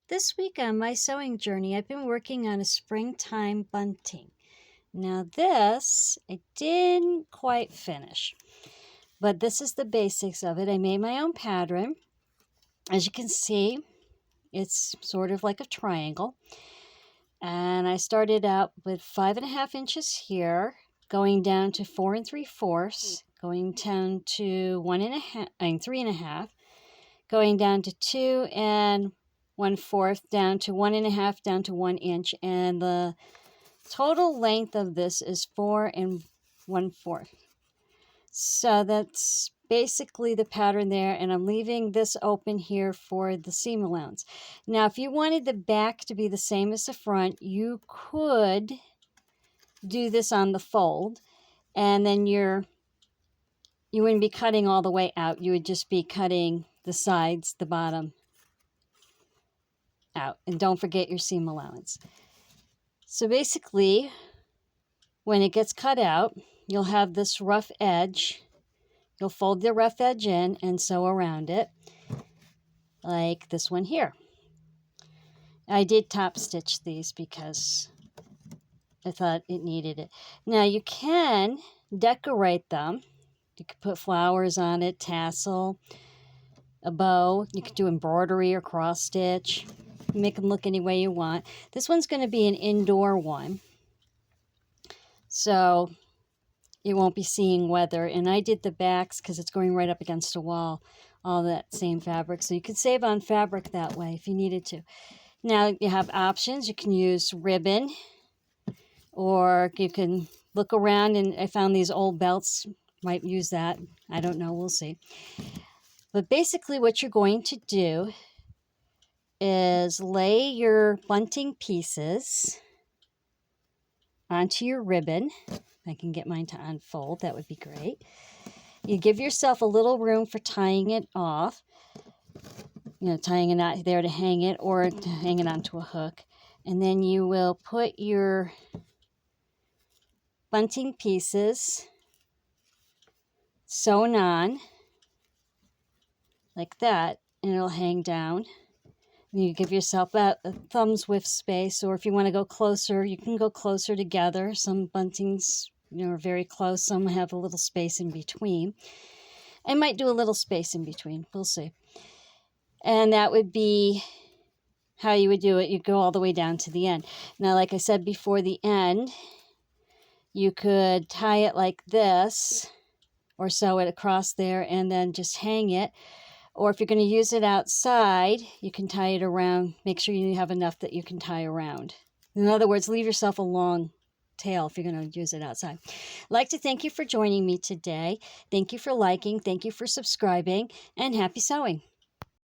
This week on my sewing journey, I've been working on a springtime bunting. Now this, I didn't quite finish, but this is the basics of it. I made my own pattern. As you can see, it's sort of like a triangle. And I started out with 5.5 inches here, going down to 4 3/4, going down to 3.5, going down to 2 1/4, down to 1.5, down to 1 inch, and the total length of this is 4 1/4. So that's basically the pattern there, and I'm leaving this open here for the seam allowance. Now, if you wanted the back to be the same as the front, you could do this on the fold, and then you wouldn't be cutting all the way out. You would just be cutting the sides, the bottom out. And don't forget your seam allowance. So basically, when it gets cut out, you'll have this rough edge. You'll fold the rough edge in and sew around it, like this one here. I did top stitch these because I thought it needed it. Now you can decorate them. You could put flowers on it, tassel, a bow. You could do embroidery or cross stitch. Make them look any way you want. This one's going to be an indoor one, so you won't be seeing weather. And I did the backs because it's going right up against a wall, all that same fabric. So you could save on fabric that way if you needed to. Now you have options. You can use ribbon, or you can look around, and I found these old belts. Might use that. I don't know. We'll see. But basically what you're going to do is lay your bunting pieces onto your ribbon. If I can get mine to unfold, that would be great. You give yourself a little room for tying it off. Tying a knot there to hang it, or to hang it onto a hook. And then you will put your bunting pieces sewn on like that, and it'll hang down. And you give yourself a thumb's width space, or if you want to go closer, you can go closer together. Some buntings, are very close. Some have a little space in between. I might do a little space in between. We'll see. And that would be how you would do it. You go all the way down to the end. Now, like I said before, the end, you could tie it like this, or sew it across there and then just hang it. Or if you're going to use it outside, you can tie it around. Make sure you have enough that you can tie around. In other words, leave yourself a long tail if you're going to use it outside. I'd like to thank you for joining me today. Thank you for liking. Thank you for subscribing. And happy sewing.